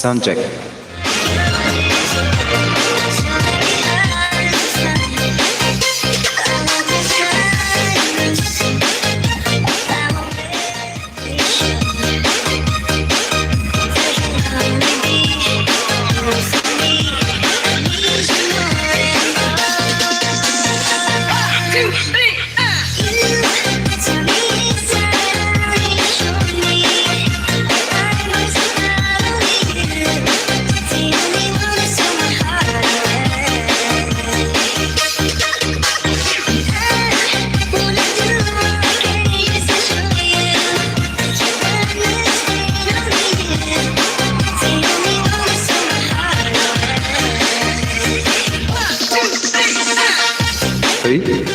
Sound check. Hey.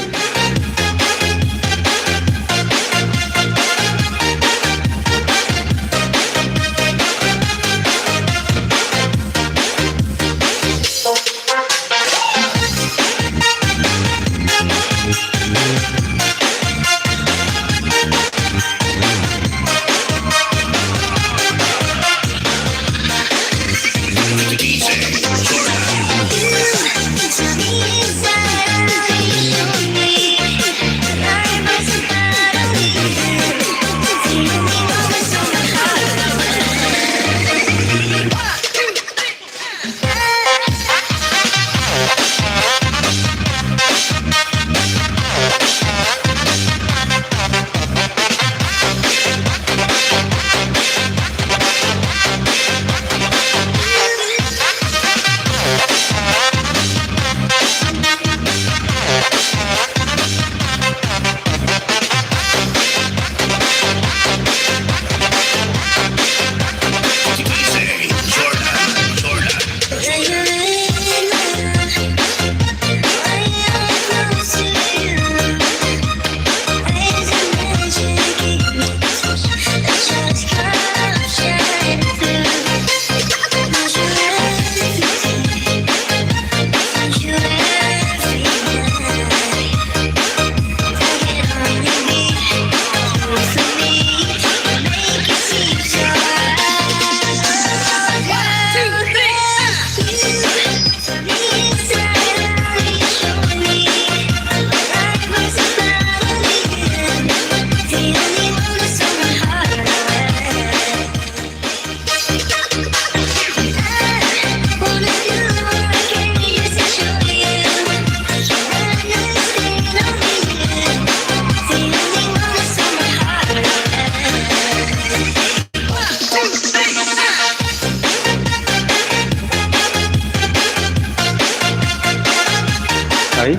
Ay.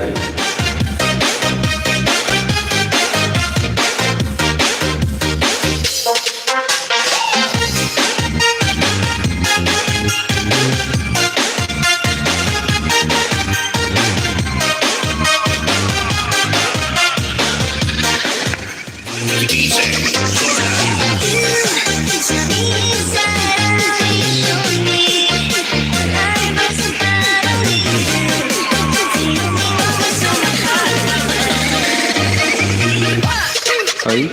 Ay.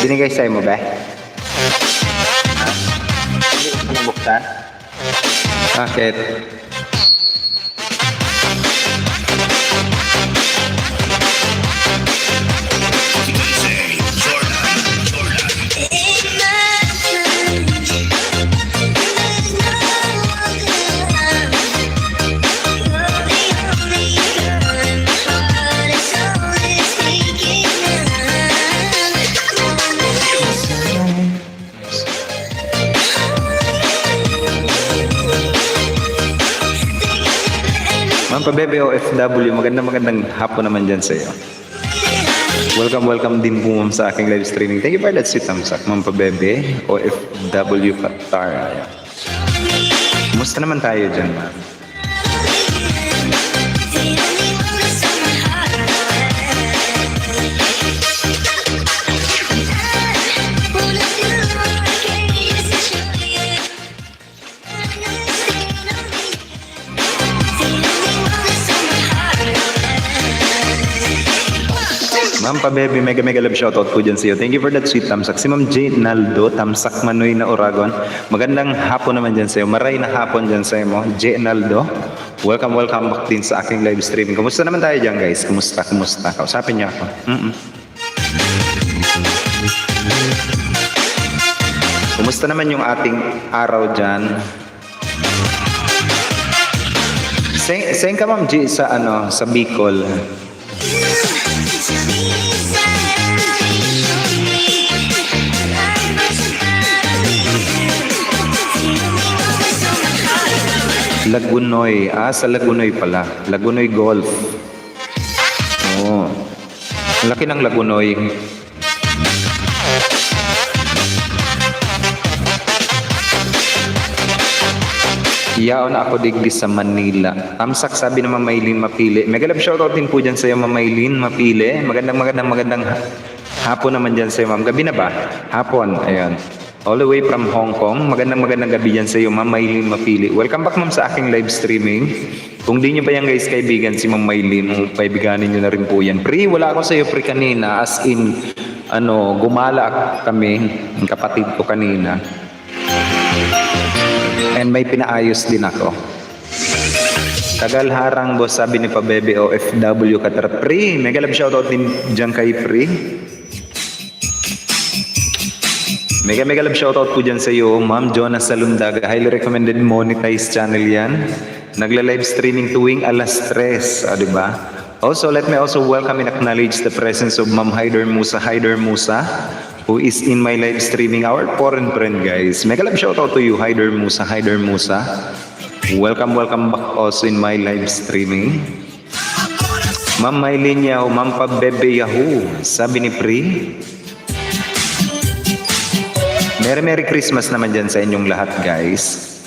Binigay sa'yo mo ba? Hindi ko nabuksan. Bakit? Ma'am Pabebe OFW, magandang hapon naman dyan sa iyo. Welcome din po ma'am sa aking live streaming. Thank you for that sweet thumbs up, Ma'am Pabebe OFW Qatar. Kumusta naman tayo dyan, ma'am? Ma'am Pabebe, mega mega love shoutout po dyan sa iyo. Thank you for that sweet tamsak. Si Ma'am J. Naldo, tamsak Manoy na Oragon. Magandang hapon naman dyan sa iyo. Maray na hapon dyan sa iyo mo. J. Naldo, welcome back din sa aking live streaming. Kumusta naman tayo dyan guys? Kumusta? Kausapin niyo ako. Kumusta naman yung ating araw dyan? Saan ka Ma'am G sa sa Bicol? Lagunoy. Sa Lagunoy pala. Lagunoy Golf. Oh. Laki ng Lagunoy. Yaon ako digdi sa Manila. Tamsak sabi naman Maylin Mapili. Mega love shoutout din po dyan sa iyo Maylin Mapili. Magandang hapon naman dyan sa iyo ma'am. Gabi na ba? Hapon. Ayan. All the way from Hong Kong. Magandang gabi dyan sa iyo Ma'am Maylin Mapili. Welcome back ma'am sa aking live streaming. Kung di nyo pa yan guys kaibigan si Ma'am Maylin, kaibiganin nyo na rin po yan. Pre, wala ako sa iyo pre kanina. As in, gumala kami, ang kapatid ko kanina. And may pinaayos din ako. Tagal harang boss, sabi ni Pabebe OFW Katara. Pre, mega love shoutout din dyan kay Pre. Mega love shoutout po dyan sa iyo, Ma'am Jonas Salundaga. Highly recommended monetized channel yan. Nagla-live streaming tuwing alas 3. Diba? Also, let me also welcome and acknowledge the presence of Ma'am Haider Musa, who is in my live streaming, our foreign friend guys. Mega love shoutout to you, Haider Musa. Welcome back also in my live streaming. Ma'am Maylin Yahoo, Ma'am Pabebe Yahoo, sabi ni Pri. Merry Christmas naman dyan sa inyong lahat guys.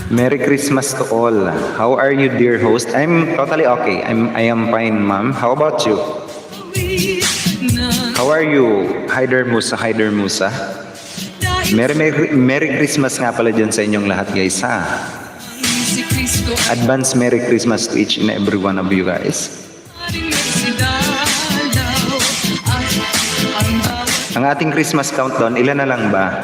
Merry Christmas to all. How are you, dear host? I'm totally okay. I am fine, ma'am. How about you? How are you, Haider Musa? Merry Christmas nga pala dyan sa inyong lahat, guys, ha? Advance Merry Christmas to each and every one of you, guys. Ang ating Christmas countdown, ilan na lang ba?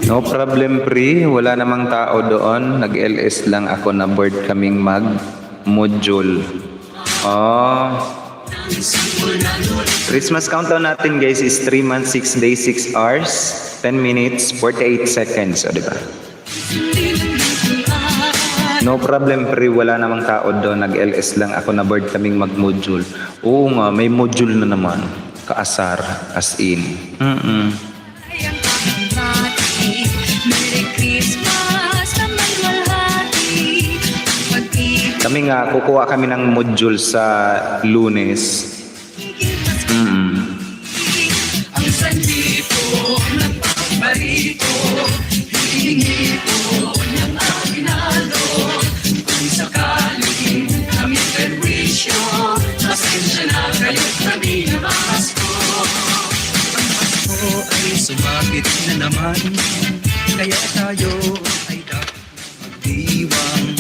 No problem, Pri. Wala namang tao doon. Nag-LS lang ako na board kaming mag-module. Christmas countdown natin, guys, is 3 months, 6 days, 6 hours, 10 minutes, 48 seconds. Diba? No problem, Pri. Wala namang tao doon. Nag-LS lang ako na board kaming mag-module. Oo nga, may module na naman. Kaasar, as in. Kami nga, kukuha kami ng module sa Lunes. Ang sandipo ng pagbarito, hihingi po ng aginado. Kung sakaling kami perwisyo, pasensya na kayo kami na Pasko. Ang Pasko ay sumapit na naman, kaya tayo ay dapat magdiwang.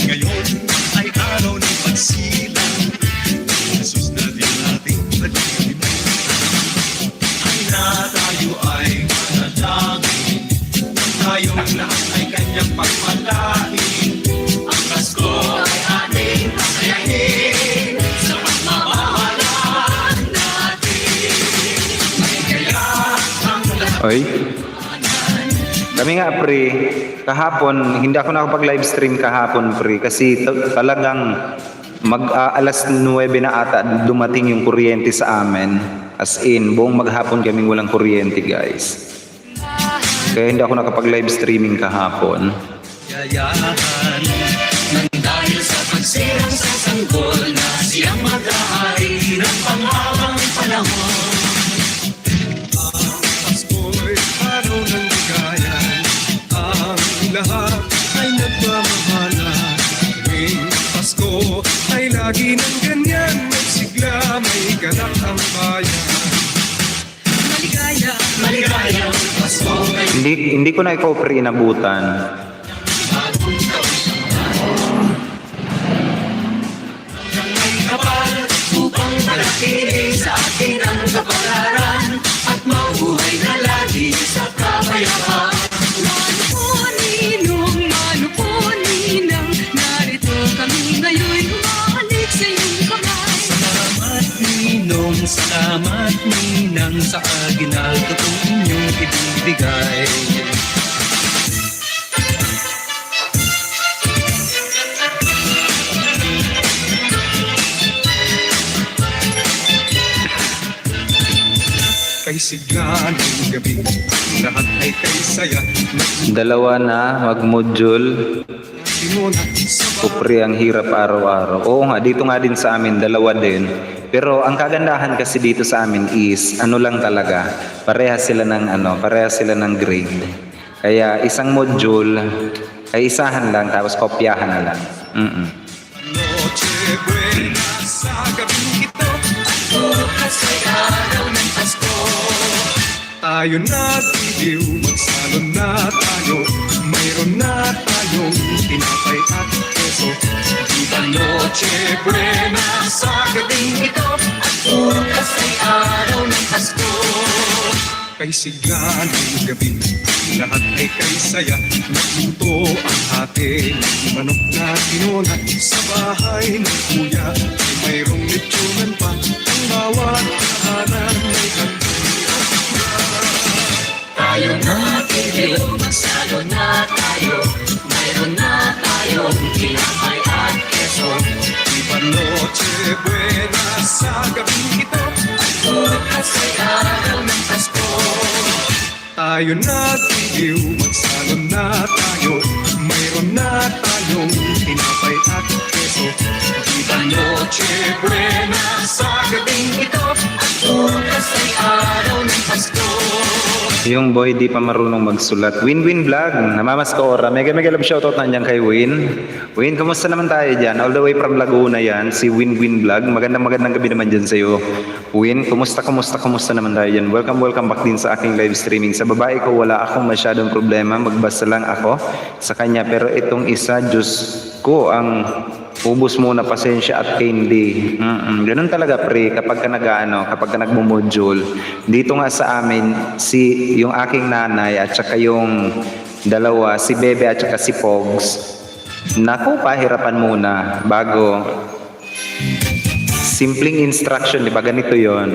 Ngayon ay araw ng pagsilang, Jesus na din natin pag-ibig. Na tayo ay manalangin, tayong lahat ay kanyang pagpalain. Ang Pasko ay ating pasayahin, sa pagmamahalan natin. Kaya ang lahat. Oy. Kami nga, Pre, kahapon, hindi ako nakapag-live stream kahapon, Pre, kasi talagang alas 9 na ata dumating yung kuryente sa amin. As in, buong maghapon kaming walang kuryente, guys. Kaya hindi ako nakapag-live streaming kahapon. yayahan. Nang dahil sa pagsirang sa sanggol na siyang mag-ahari ng panghabang panahon. Ang Pasko'y araw ng ligayan, ang lahat ay nagmamahalan. Tuwing Pasko ay lagi ng ganyan, may sigla, may ganap ang bayan. Maligaya, maligaya, Pasko. Hindi ko na ikaw pre inabutan. Upang malakili sa atin ang kapalaran at mabuhay na lagi sa kapayapaan. Mano po ninang, narito kami ngayon, humahalik sa iyong kamay. Salamat ninang sa aginaldo kong inyong ibibigay. Kay sigla ng gabi, lahat ay kay saya. Dalawa na mag-module. Sinuna sa Kupre, ang hirap araw-araw. Oo nga, dito nga din sa amin, dalawa din. Pero ang kagandahan kasi dito sa amin is, ano lang talaga, parehas sila ng grade. Kaya isang module, ay isahan lang, tapos kopyahan na lang. Noche Buena sa gabing ito, bukas ay araw ng Pasko. Tayo nagtitiw, magsalon na tayo, mayroon na tayong tinapay at keso. Viva Noche Buena sa gabing ito, at bukas ay araw ng Pasko. Kay sigla ng gabi, lahat ay kay saya. Nagluto ang ate ng manok na tinona. Sa bahay ng kuya ay mayroong lechonan pa. Ang bawat tahanan may kandila. Tayo natitiw, magsalo na tayo, mayroon na tayong tinapay at keso. Viva Noche Buena sa gabing ito, at bukas ay araw ng Pasko. Tayo nagtitiw, magsalon na tayo, mayroon na tayong tinapay at keso. Viva Noche Buena sa gabing ito, at bukas ay araw ng Pasko. Yung boy di pa marunong magsulat. Win Vlog, namamas ka ora. Mega love shoutout nandiyan kay Win. Win, kumusta naman tayo dyan? All the way from Laguna yan, si Win Vlog. Magandang gabi naman dyan sa'yo. Win, kumusta naman tayo dyan? Welcome back din sa aking live streaming. Sa babae ko, wala akong masyadong problema. Magbasa lang ako sa kanya. Pero itong isa, Diyos ko, ang ubus muna, pasensya at candy. Ganun talaga pre, kapag ka nagmo-module. Dito nga sa amin, yung aking nanay at saka yung dalawa, si Bebe at saka si Pogs. Naku, pahirapan muna bago. Simpleng instruction, di ba? Ganito yon.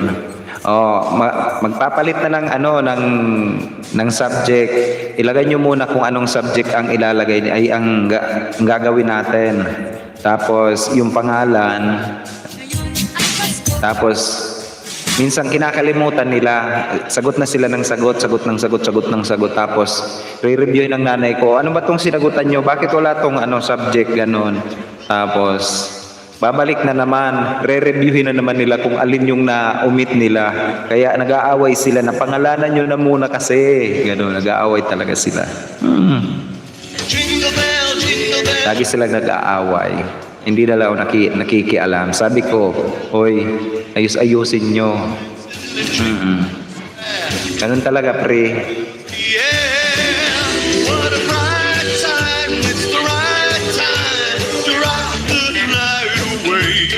Magpapalit na ng subject. Ilagay nyo muna kung anong subject ang ilalagay ay ang gagawin natin. Tapos yung pangalan. Tapos minsan kinakalimutan nila. Sagot na sila ng sagot. Tapos re-reviewin ng nanay ko. Ano ba tong sinagutan nyo? Bakit wala tong subject ganon? Tapos babalik na naman, re-reviewin na naman nila kung alin yung na-omit nila. Kaya nag-aaway sila na pangalanan nyo na muna kasi. Gano'n, nag-aaway talaga sila. Lagi sila nag-aaway. Hindi na lang nakikialam. Sabi ko, hoy, ayusin nyo. Ganun talaga, pre. What a bright time, it's the right time to rock the night away.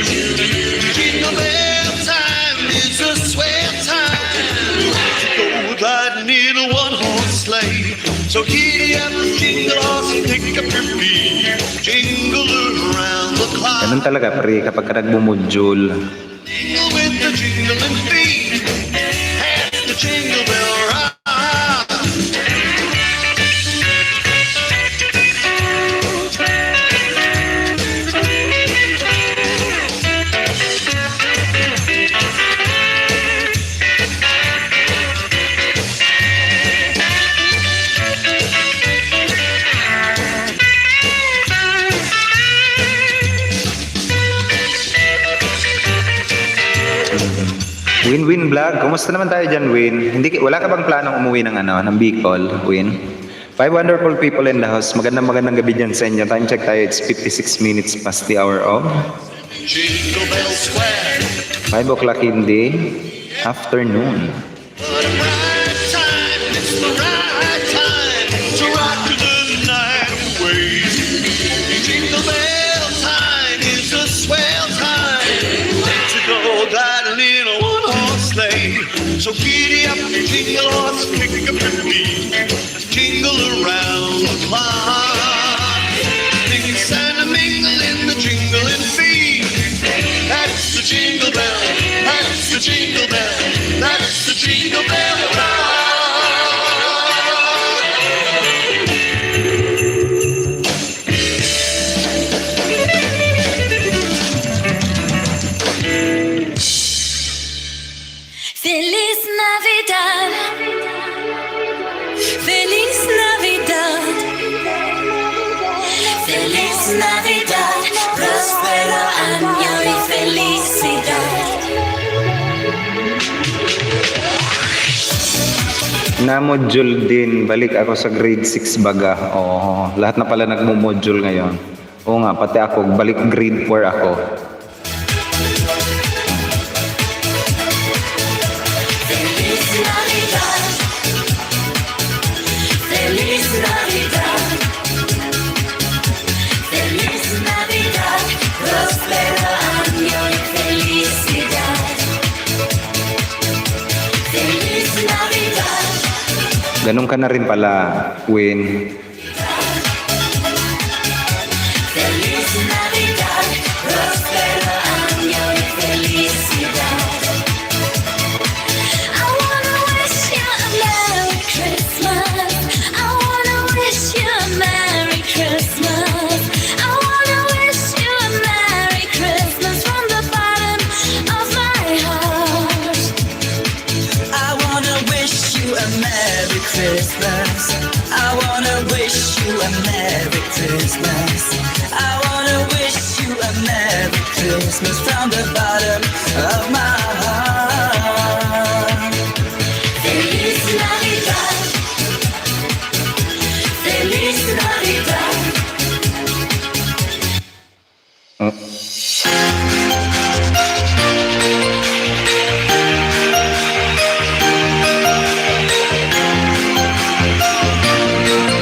Jingle bell time is a sweet time to go gliding in a one-horse sleigh. So giddy up, jingle horse, and pick up your feet, jingle around the clock. Ganun talaga, pre, kapag ka nagmumudjul. Jingle with the jingling feet, pass the jingle bell rock. Win Vlog, kumusta naman tayo dyan, Win? Wala ka bang planong umuwi ng Bicol, Win? 5 wonderful people in the house. Magandang gabi dyan sa inyo. Time check tayo, it's 56 minutes past the hour of Jingle Bell Square. 5 o'clock in the afternoon. What a bright time, it's the right time to rock the night away. Jingle Bell time is a swell time to go riding in a one-horse sleigh. So giddy up, jingle horse, pick up your feet, jingle around the clock. Mix and a mingle in the jingling feet. That's the jingle bell, that's the jingle bell, that's the jingle bell rock. Feliz Navidad, Feliz Navidad, Feliz Navidad, prospero año y felicidad. Na-module din, balik ako sa grade 6 baga. Oo, lahat na pala nagmo-module ngayon. Oo nga, pati ako, balik grade 4 ako. Feliz Navidad, Feliz Navidad, Feliz Navidad, prospero año y felicidad. Feliz Navidad. Ganun ka na rin pala, Win. Feliz Navidad, prospero año y felicidad. I wanna wish you a Merry Christmas. I wanna wish you a Merry Christmas. I wanna wish you a Merry Christmas from the bottom of my heart. I wanna wish you a Merry Christmas. I wanna wish you a Merry Christmas. I wanna wish you a Merry Christmas from the bottom of my heart. Feliz Navidad, Feliz Navidad.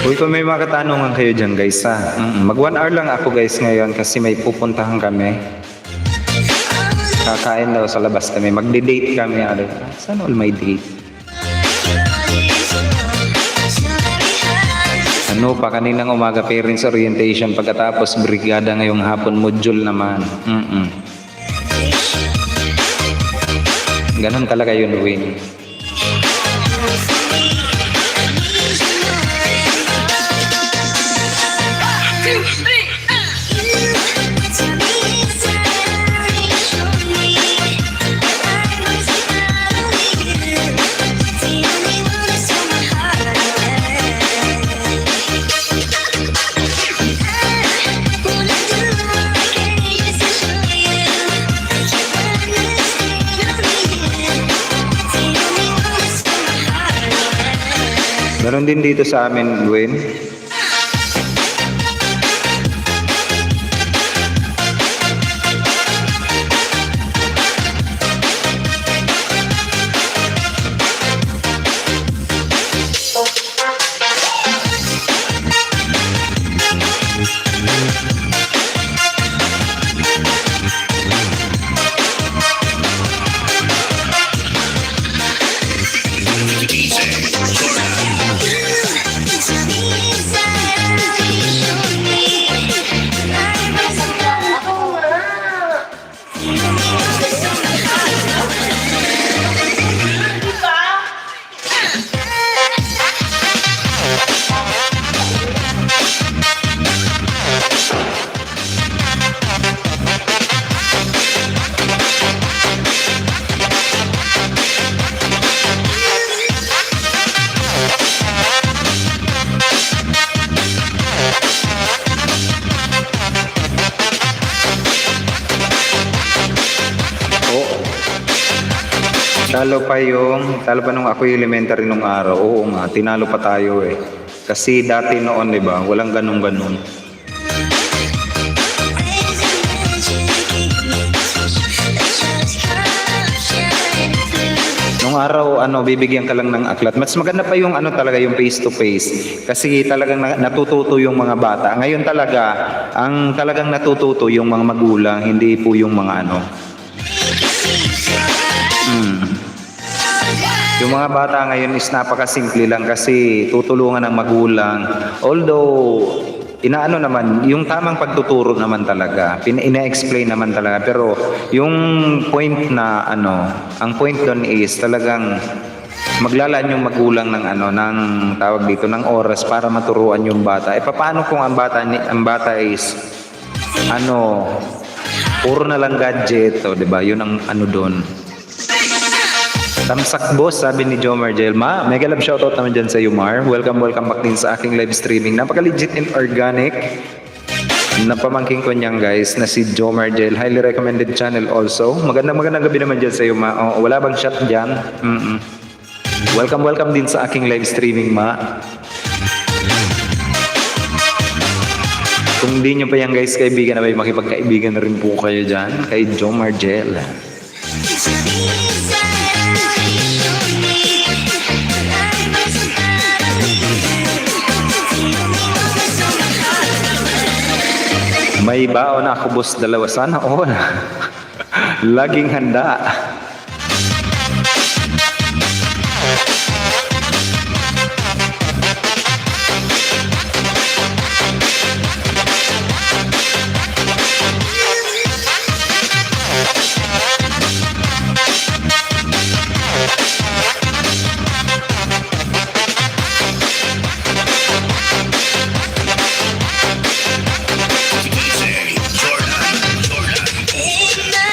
Uy, kung may mga katanungan kayo dyan, guys, ha? Mag 1 hour lang ako, guys, ngayon kasi may pupuntahan kami. Kakain daw sa labas kami. Magde-date kami. Saan all my date? Ano pa, kaninang umaga parents orientation, pagkatapos brigada ngayong hapon, module naman. Ganon talaga yun, Win. Ganon din dito sa amin, Win. It's Talo pa nung ako elementary nung araw. Oo nga, tinalo pa tayo eh. Kasi dati noon, di ba, walang ganun-ganun. Nung araw, bibigyan ka lang ng aklat. Mas maganda pa yung talaga yung face to face. Kasi talagang natututo yung mga bata. Ngayon talaga, ang talagang natututo yung mga magulang, hindi po yung mga Yung mga bata ngayon is napakasimple lang kasi tutulungan ng magulang. Although, naman, yung tamang pagtuturo naman talaga, ina-explain naman talaga. Pero yung point na ang point doon is talagang maglalaan yung magulang ng tawag dito, ng oras para maturuan yung bata. Paano kung ang bata is puro na lang gadget, di ba? Yun ang doon. Tamsak boss, sabi ni Jomar Jelma. Mega love shoutout naman dyan sa iyo, Mar. Welcome back din sa aking live streaming. Napaka-legit and organic. Napamangking ko niyan guys na si Jomar Jel. Highly recommended channel also. Magandang gabi naman dyan sa iyo, Ma. Wala bang shot dyan? Welcome din sa aking live streaming, Ma. Kung di nyo pa yan guys, kaibigan na ba, makipagkaibigan na rin po kayo dyan kay Jomar Jel. May baon na ako boss, dalawa. Sana all. Laging handa.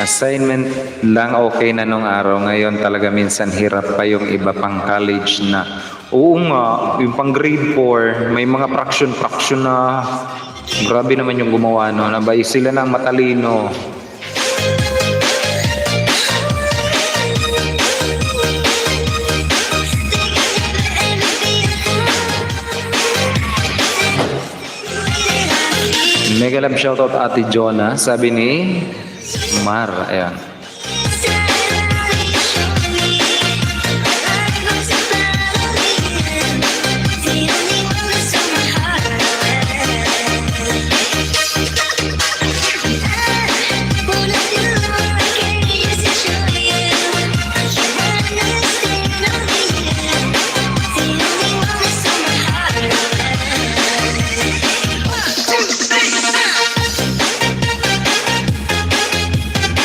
Assignment lang okay na nung araw. Ngayon talaga minsan hirap pa yung iba pang college na. Oo nga, yung pang grade 4, may mga fraction na. Grabe naman yung gumawa no. Nabay sila ng matalino. Mega love shoutout Ate Jonah. Sabi ni Mar, ayan.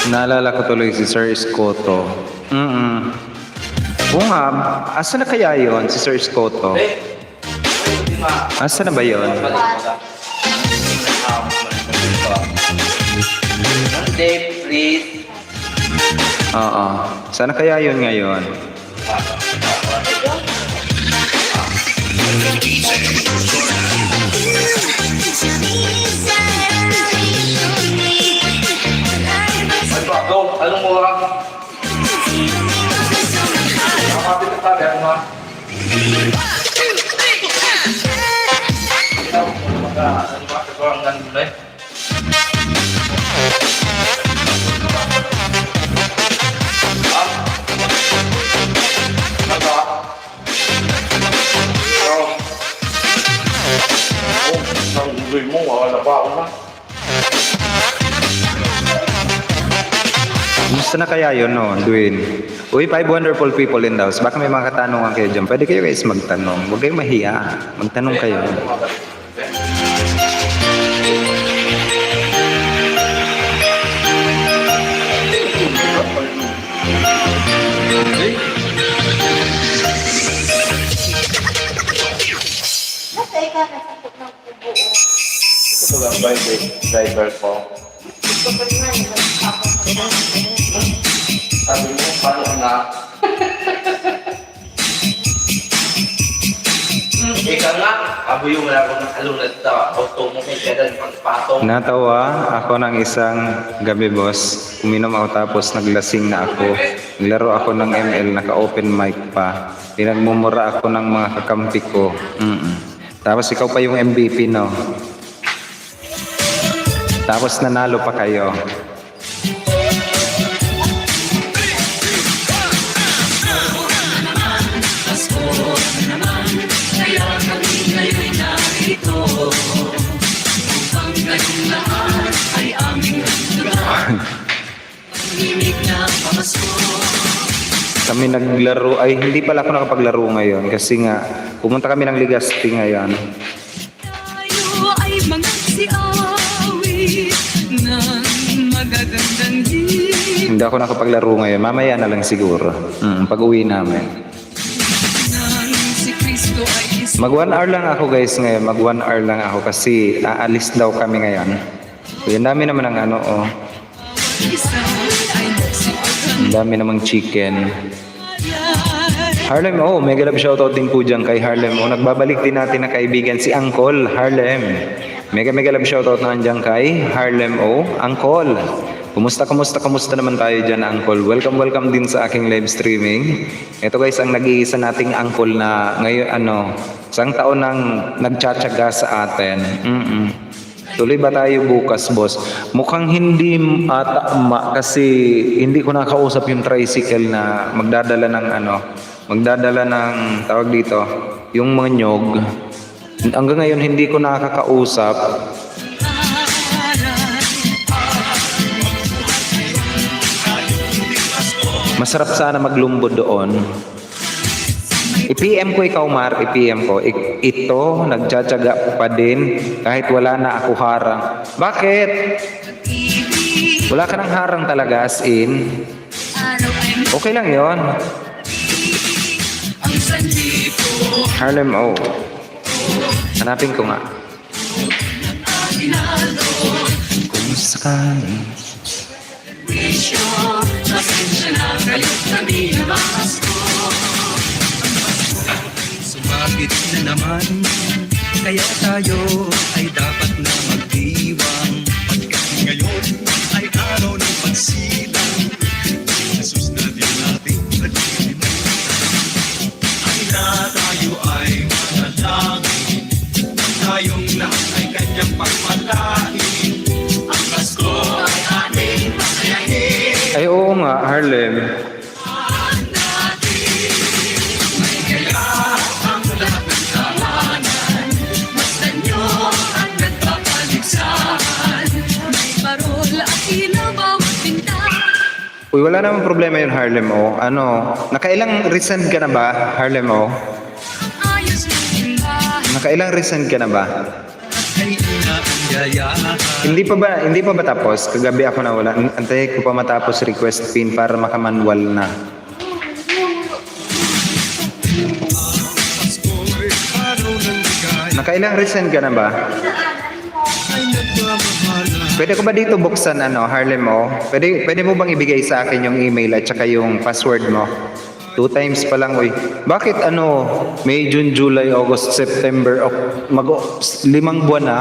Naalala ko tuloy si Sir Escoto. Oo nga, asa na kaya yon si Sir Escoto? Asa na ba yon? Dave, please. Oo. Sana kaya yon ngayon? Go, anong mura? Nakapit ka tabi, ano ma? Gusto na kaya yun, no, Dwayne? Uy, 5 wonderful people in the house. Baka may mga katanungan kayo dyan. Pwede kayo guys magtanong. Huwag kayong mahiya. Magtanong kayo. Basta ikaw nasakot ng kubo. Ito ba ang driver ko? Gusto ko rin nga yung ako. Sabi mo, paano na? Ika nga, Nabuyong na ako ng alunad sa auto mo kay Kadan pagpatong. Natawa ako ng isang gabi, boss. Uminom ako tapos naglasing na ako. Naglaro ako ng ML, naka-open mic pa. Pinagmumura ako ng mga kakampi ko. Tapos ikaw pa yung MVP, no? Tapos nanalo pa kayo. Kami naglaro, ay hindi pala ako nakapaglaro ngayon kasi nga pumunta kami ng Legazpi ngayon. Tayo ay mga siawi ng magagandang himang Hindi ako nakapaglaro ngayon, mamaya na lang siguro. Pag uwi namin. si Kristo ay isang Mag 1 hour lang ako guys ngayon, mag 1 hour lang ako kasi aalis daw kami ngayon. Ang dami naman ng ano, oh. isa ay nagsipaghan Ang dami namang chicken. Harlem, oh, mega love shoutout din po dyan kay Harlem. Oh, nagbabalik din natin na kaibigan si Uncle Harlem. Mega love shoutout na dyan kay Harlem, oh, Uncle. Kumusta naman tayo dyan, Uncle? Welcome din sa aking live streaming. Ito guys, ang nag-iisa nating Uncle na ngayon, isang taon nang nagtsatsaga sa atin. Tuloy ba tayo bukas, boss? Mukhang hindi tama kasi hindi ko nakausap yung tricycle na magdadala ng tawag dito, yung mga nyog. Hanggang ngayon hindi ko nakakausap. Masarap sana maglumbo doon. I-PM ko ikaw, Mar, i-PM ko. Ito, nagtsatsaga pa din kahit wala na ako harang. Bakit? Wala ka ng harang talaga, as in. Okay lang yon. Harlem, oh. Hanapin ko nga. Kung sakali. Sumagit na naman, kaya tayo ay dapat na magdiwang. Pagkat ngayon ay araw ng pagsilang. Jesus na din natin pag-ibig. Ay na tayo ay manalangin, tayong lahat ay kanyang pagpalain. Ang Pasko ay ating pasayahin. Ay, oo nga, Harlem. Uy, wala namang problema yun, Harlem, oh. Nakailang resend ka na ba, Harlem, oh? Nakailang resend ka na ba? Ay inaanyayahan. Hindi pa ba tapos? Kagabi ako nawala. Antay ko pa matapos request pin para makamanwal na. Pasko'y araw ng ligaya. Nakailang resend ka na ba? Ay nagmamahalan. Pwede ko ba dito buksan, Harlem, oh? Pwede mo bang ibigay sa akin yung email at saka yung password mo? 2 times pa lang, uy. Bakit May, June, July, August, September, 5 buwan na?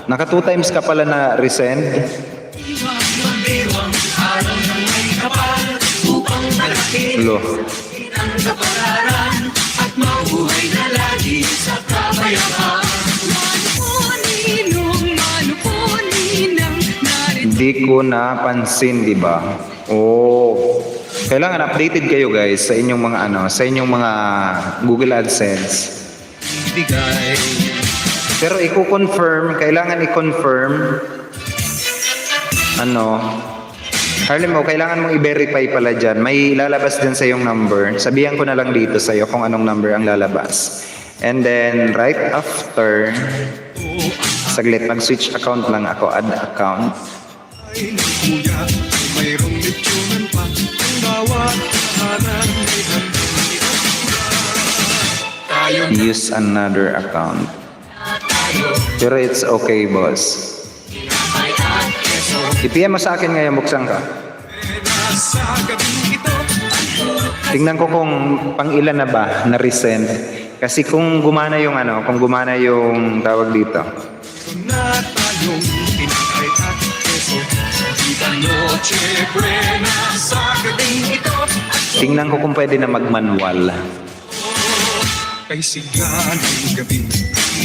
Naka 2 times ka pala na resend? Lo. Hindi ko napansin, di ba? Oh. Kailangan updated kayo guys sa inyong mga Google AdSense. Bigay. Pero kailangan i-confirm Harlem, kailangan mong i-verify pala dyan. May lalabas din sa yung number. Sabihan ko na lang dito sa iyo kung anong number ang lalabas. And then right after, saglit, mag-switch account lang ako, add account. Ay kuya, mayroong litsyonan pa. Ang bawat harang may handang Use another account. Pero it's okay, boss. I-PM mo sa akin ngayon, buksan ka. sa gabing ito. Tingnan ko kung pang ilan na ba na resend. Kasi kung gumana yung tawag dito. na tayong tinapay at keso. Viva Noche Buena sa gabing ito. Tingnan ko kung pwede na magmanual. Kay sigla ng gabi,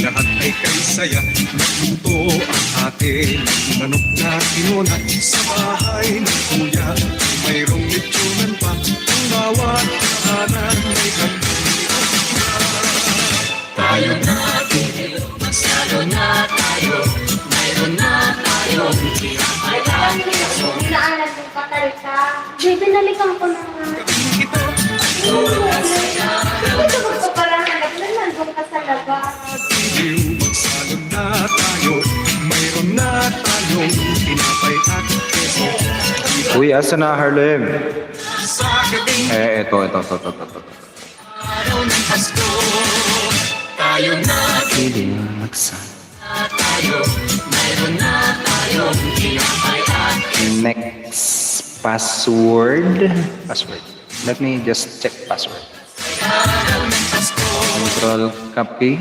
lahat ay kay saya. Nagluto ang atin, manok na tinula. Sa bahay ng kuya, mayroong litsunan pa. Ang bawat kahanan may tayo natin, masyado na tayo. Mayroon na tayo, tinapay at keso. Naalag yung patalita. Jay, binalikan ko na nga. Ito, Ito ko parang hanap na nandun ka sa labas. Diw, magsalo na tayo. Mayroon na tayong tinapay at keso. Uy, asa na Harlem? Sa gabing Ito. araw ng Pasko, tayo natin Pwede na magsa. tayo. Mayroon na tayong tinapay at Next password. Let me just check password. araw ng Pasko. Control copy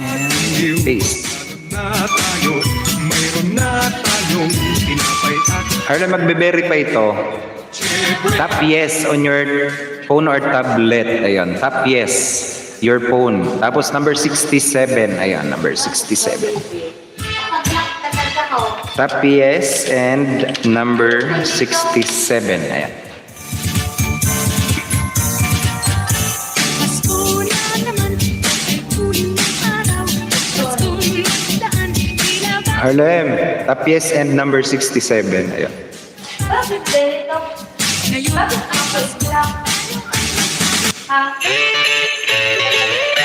and paste. Na tayo, mayroon na tayong tinapay at Harlem, magbe-verify ito. Tap yes on your phone or tablet. Ayun, tap yes. Your phone. Tapos number 67. Ayan, number 67. Kapag nakatagal ako, Tap yes and number 67. Ayan. Pasko na naman, tuloy ng araw. Paskong daan, tila ba? Harlem, tap yes and number 67. Ayan. bakit ganito? Ngayon, Bakit ang pagkila? Ha?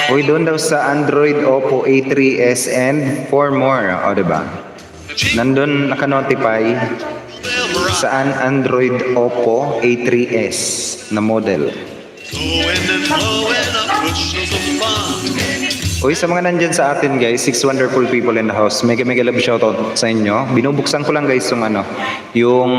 Uy, doon daw sa Android, Oppo A3s and 4 more. O, diba? Nandun naka-notify saan Android Oppo A3s na model. Going and blowing up bushels of fun. Uy, sa mga nandyan sa atin guys, 6 wonderful people in the house. Mega love shoutout sa inyo. Binubuksan ko lang guys yung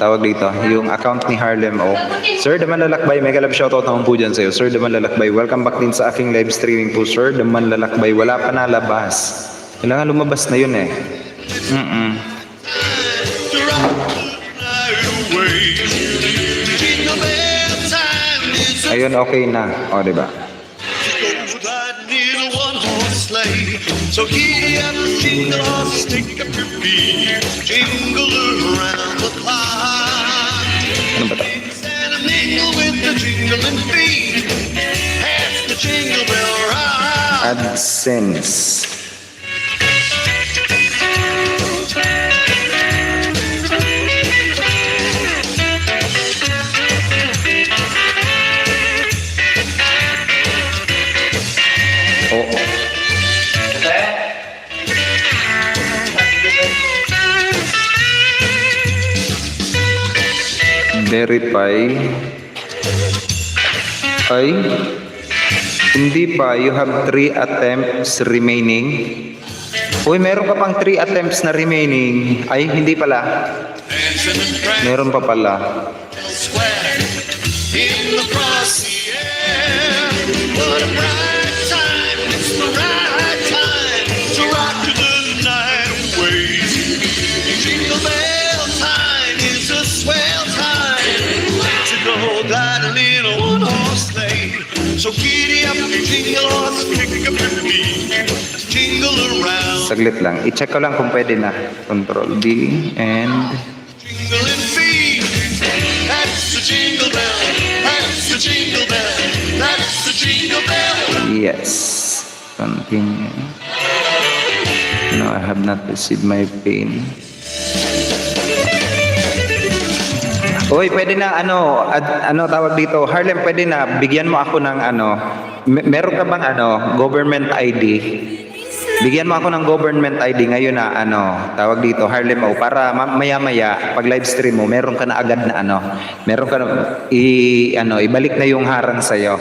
tawag dito, yung account ni Harlem O. Sir Daman Lalakbay, mega love shoutout naman po dyan sa'yo. Sir Daman Lalakbay, welcome back din sa aking live streaming po. Sir Daman Lalakbay, wala pa nalabas. Kailangan lumabas na yun eh. To rock the night away. Jingle bell time is a Ayun, okay na. O, diba? goes riding in a one-horse sleigh. So giddy up, jingle on, stick up your feet, jingle around the clock. Ano ba to? And a mingle with the jingling feet. Half the jingle bell rock. AdSense. Oo. Verify. Ay, hindi pa. You have 3 attempts remaining. Uy, meron ka pang 3 attempts na remaining. Ay, hindi pala. Dancing and prancing Meron pa pala. square in the frosty air. What a bright time, it's the right time to rock to the night away. Jingle bell time is a swell time to go gliding in a one-horse sleigh. So giddy up, jingle horse, pick up your feet, jingle around, Saglit lang. I-check ko lang kung pwede na. Control D and jingling feet. That's the jingle bell, that's the jingle bell, that's the jingle bell. yes. Continue. No, I have not received my pin. Uy, pwede na tawag dito. Harlem, pwede na bigyan mo ako ng meron ka bang government ID? Bigyan mo ako ng government ID ngayon na tawag dito Harlem O, para maya-maya pag live stream mo meron ka na agad na meron ka na ibalik na yung harang sa iyo.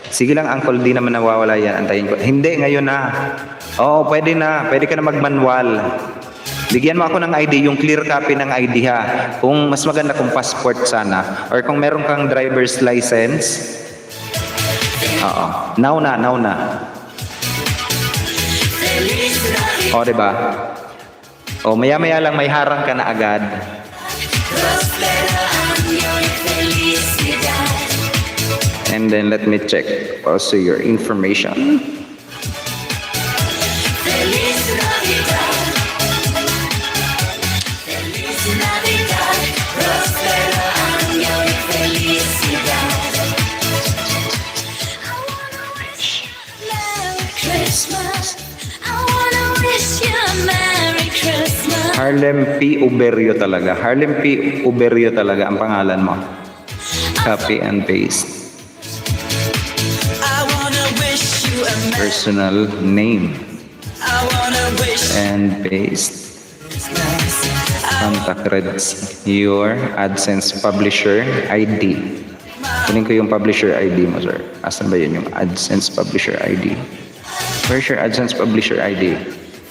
Sige lang uncle, di naman nawawala yan, antayin ko. Hindi, ngayon na. Oo, pwede na. Pwede ka na magmanual. Bigyan mo ako ng ID, yung clear copy ng ID ha. Kung mas maganda kung passport sana or kung meron kang driver's license. Oo. Now na. O, diba? O, maya-maya lang may harang ka na agad. Prospero año y felicidad. And then let me check also your information. Feliz Navidad. Feliz Navidad. Prospero año y felicidad. I wanna wish you Merry Christmas. I wanna wish you a Merry Christmas. Harlem P. Uberio talaga. Harlem P. Uberio talaga ang pangalan mo. Copy and paste. I wanna wish you a Merry Personal name. I wanna wish And paste. Christmas. Contact reads your AdSense publisher ID. Kunin ko yung publisher ID mo, sir. Asan ba yun yung AdSense publisher ID? Where's your AdSense publisher ID?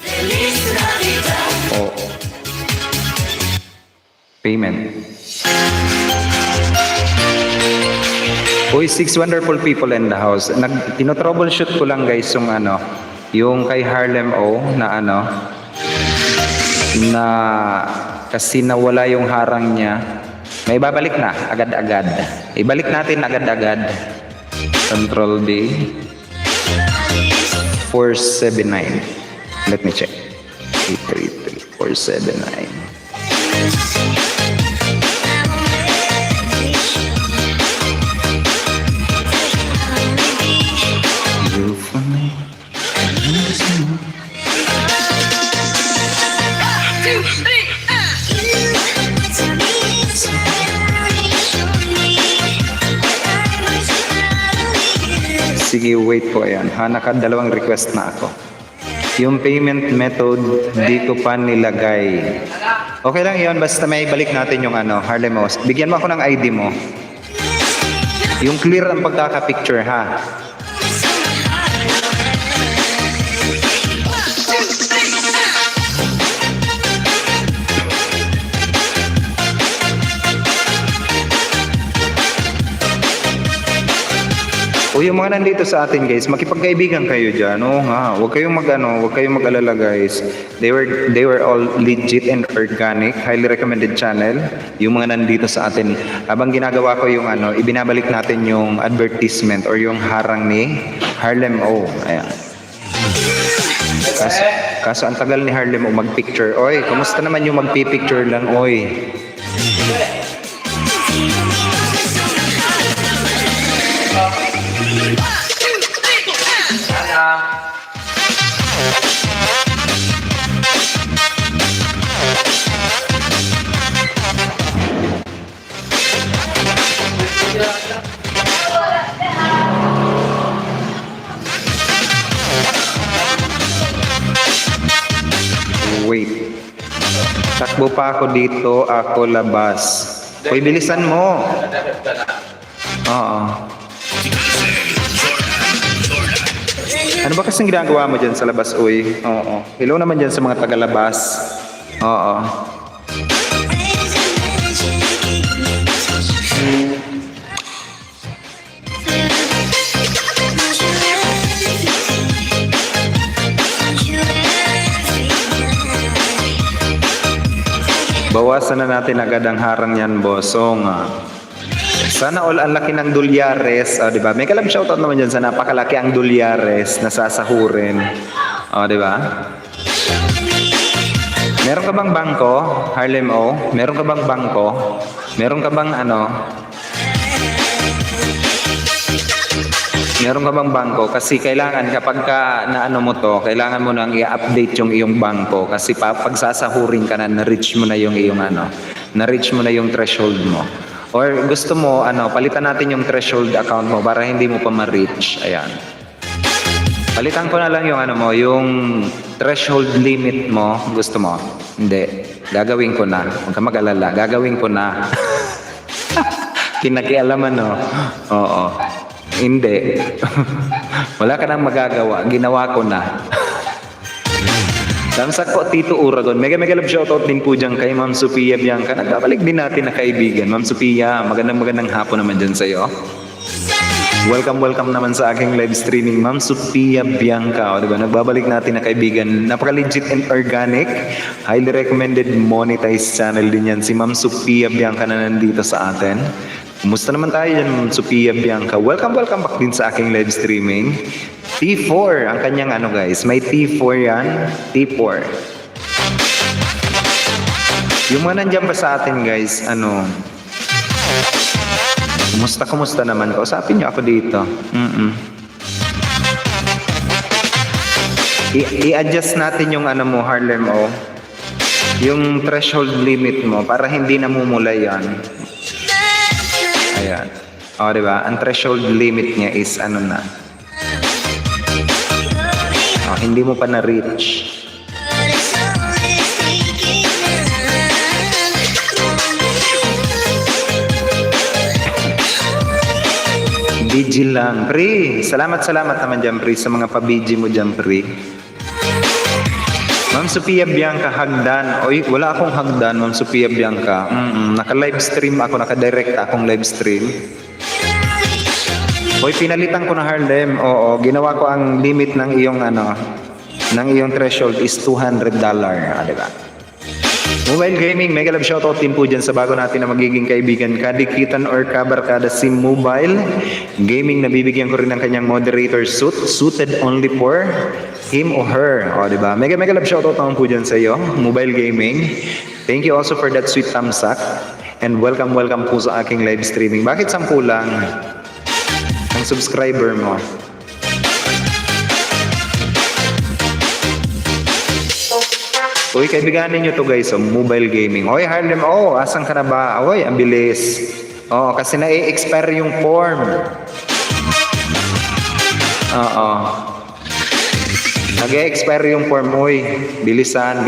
Feliz Navidad. Oh. Payment. Uy, 6 wonderful people in the house. Tino-troubleshoot ko lang guys yung yung kay Harlem O na na kasi nawala yung harang niya. May babalik na agad-agad. Ibalik natin agad-agad. Control D 479. Let me check. 833 479. You for me. Sige, wait po ayan. Naka-2 request na ako. Yung payment method, di ko pa nilagay. Okay lang yun, basta may balik natin yung Harlem O. Bigyan mo ako ng ID mo. Yung clear ang pagkaka-picture, ha? O yung mga nandito sa atin guys, makipagkaibigan kayo diyan. Oo nga, huwag kayong mag-alala guys. They were all legit and organic, highly recommended channel. Yung mga nandito sa atin, habang ginagawa ko yung ibinabalik natin yung advertisement or yung harang ni Harlem O. Ayan. Kaso ang tagal ni Harlem O mag-picture. Oy, kumusta naman yung magpi-picture lang, oy? Wait. Takbo pa ako dito, ako labas. Uy, bilisan mo. Oo. Ano ba kasing ginagawa mo dyan sa labas, uy? Oo. Hello naman dyan sa mga tagalabas. Oo. Bawasan na natin agad ang harang yan, bosong. Sana all ang laki ng dolyares. O, diba? May kalab shoutout naman dyan sa napakalaki ang dolyares na sasahurin. O, diba? Meron ka bang bangko, Harlem O? Meron ka bang bangko? Meron ka bang Meron ka bang bangko? Kasi kailangan kapag mo to, kailangan mo nang i-update yung iyong bangko. Kasi pag sasahurin ka na-reach mo na yung iyong na-reach mo na yung threshold mo. Or gusto mo, palitan natin yung threshold account mo para hindi mo pa ma-reach. Ayan. Palitan ko na lang yung yung threshold limit mo. Gusto mo? Hindi. Gagawin ko na. Huwag ka mag-alala. Gagawin ko na. Pinakialaman, no? Oo. Hindi. Wala ka nang magagawa. Ginawa ko na. Damsak po, Tito Uragon. Mega love shoutout din po dyan kay Ma'am Sophia Bianca. Nagbabalik din natin na kaibigan. Ma'am Sophia, magandang hapon naman dyan sa'yo. Welcome naman sa aking live streaming, Ma'am Sophia Bianca. O, diba? Nagbabalik natin na kaibigan. Napaka-legit and organic. Highly recommended monetized channel din yan. Si Ma'am Sophia Bianca na nandito sa atin. Kumusta naman tayo dyan, Ma'am Sophia Bianca? Welcome back din sa aking live streaming. T4, ang kanyang ano guys. May T4 yan. T4. Yung mga nandyan pa sa atin guys, ano... Kumusta naman? Kausapin niyo ako dito. I-adjust natin yung ano mo, Harlem O. Yung threshold limit mo para hindi namumula yan. Ayan. O, diba? Ang threshold limit niya is ano na. O, hindi mo pa na-reach. BG lang. Pre, salamat naman dyan, Pre, sa mga pa-BG mo dyan, Pre. Ma'am Sophia Bianca, hagdan. Oy, wala akong hagdan, Ma'am Sophia Bianca. Naka-live stream ako, naka-direct akong live stream. Oy, pinalitan ko na Harlem. Oo, ginawa ko ang limit ng iyong ano, ng iyong threshold is $200. Diba? Mobile Gaming, mega love shoutout din po dyan sa bago natin na magiging kaibigan, Kadikitan or Kabarkada Sim Mobile Gaming. Nabibigyan ko rin ng kanyang moderator suited only for him or her. O, diba? Mega love shoutout naman po dyan sa iyo, Mobile Gaming. Thank you also for that sweet thumbs up. And welcome po sa aking live streaming. Bakit 10 lang ang subscriber mo? Uy, kaibiganin nyo to guys, Mobile Gaming. Oy, Harlem, asan ka na ba? Oy, ang bilis. Kasi na-expire yung form. Nag-expire yung form, oy. Bilisan.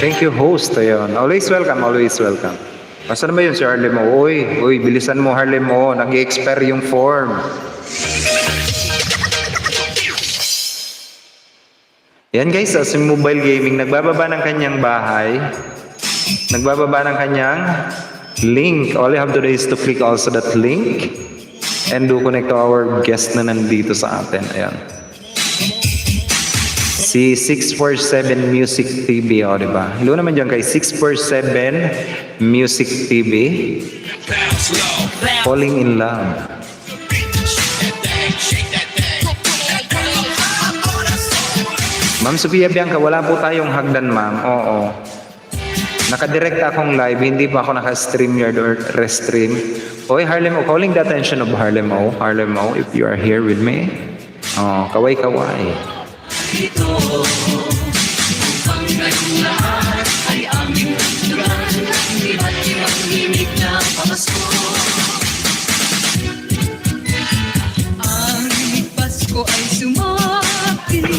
Thank you, host. Ayun. Always welcome. Basta naman yun si Harlem mo? Uy, bilisan mo Harlem mo. Nag-expire yung form. Yan guys, si Mobile Gaming, nagbababa ng kanyang bahay. Nagbababa ng kanyang link. All you have to do is to click also that link and do connect to our guest na nandito sa atin. Ayan. Si 647 Music TV, diba? Hello naman dyan kay 647 Music TV. Falling in love. Ma'am Sophia Bianca, wala po tayong hagdan, ma'am. Oo. Nakadirect akong live, hindi pa ako naka-StreamYard or Restream. Oy, Harlem O, calling the attention of Harlem O. Harlem O, if you are here with me. Kaway. Ito, upang ngayong lahat ay aming nagduran, iba't ibang himig na pamasko. Ang Pasko ay sumapit,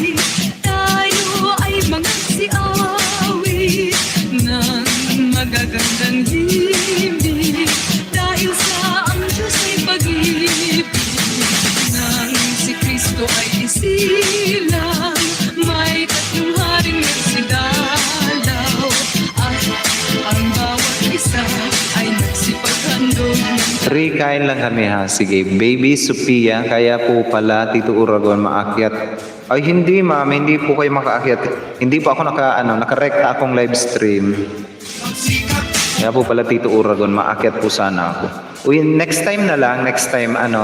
tayo ay magsiawit ng magagandang himig, dahil sa ang Diyos ay pag-ibig, nang si Kristo ay isilang. May tatlong haring nagsidalaw, at ang bawat isa ay nagsipaghandog. Kain lang kami ha. Sige, Baby Sophia, kaya po pala Tito Uragon maakyat. Ay hindi ma'am, hindi po kayo makaakyat. Hindi po ako nakarekta akong live stream. Kaya po pala Tito Uragon, maakyat po sana ako. Uy, next time,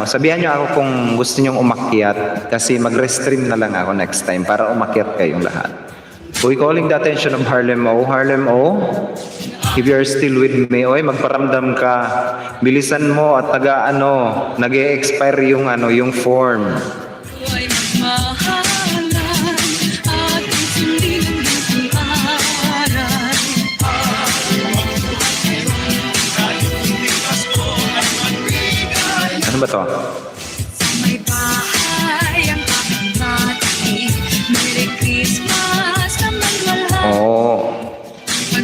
sabihan nyo ako kung gusto nyong umakyat kasi mag-restream na lang ako next time para umakyat kayong lahat. Uy, calling the attention of Harlem O. Harlem O, if you're still with me, oy, magparamdam ka. Bilisan mo at nag-e-expire yung yung form. Ay magmahalan at sundin ang iyong aral. Ano ba to? May bahay ang aking bati. Merry Christmas naman wala. Oo.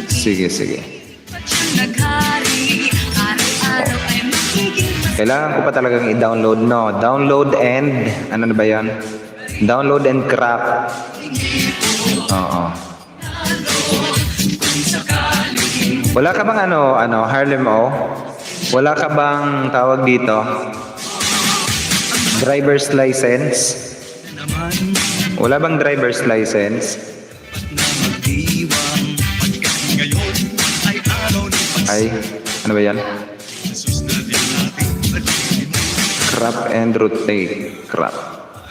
Sige, sige. Ba't siyang naghari? Araw-araw ay magiging Kailangan ko pa talagang i-download, no? Download and, ano na ba yan? Download and crop. Oo. Wala ka bang Harlem O? Wala ka bang tawag dito? Driver's license? Wala bang driver's license? Ay, ano ba yan? Crop and rotate. Crop.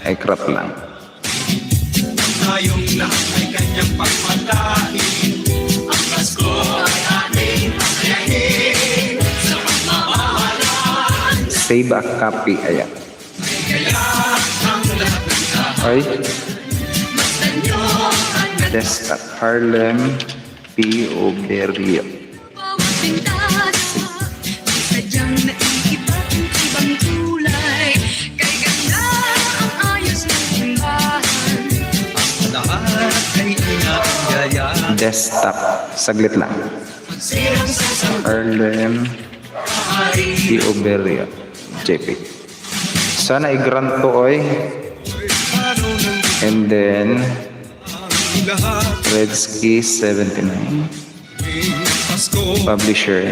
Ay, crop lang. Tayong lahat ay kanyang pagpalain. Ang Pasko ay ating pasayahin. Sa pagmamahalan, Save a copy. Ayan. Ay. Desktop. Harlem P. Oberio. bawat pintana. May sadyang naiiba't ibang kulay. Kay ganda ang ayos ng simbahan. lahat ay inaanyayahan. Desktop. Saglit lang. Harlem P. Oberio. JP. Sana i-grant to, oy. And then, Redsky 79. Pasko, Publisher.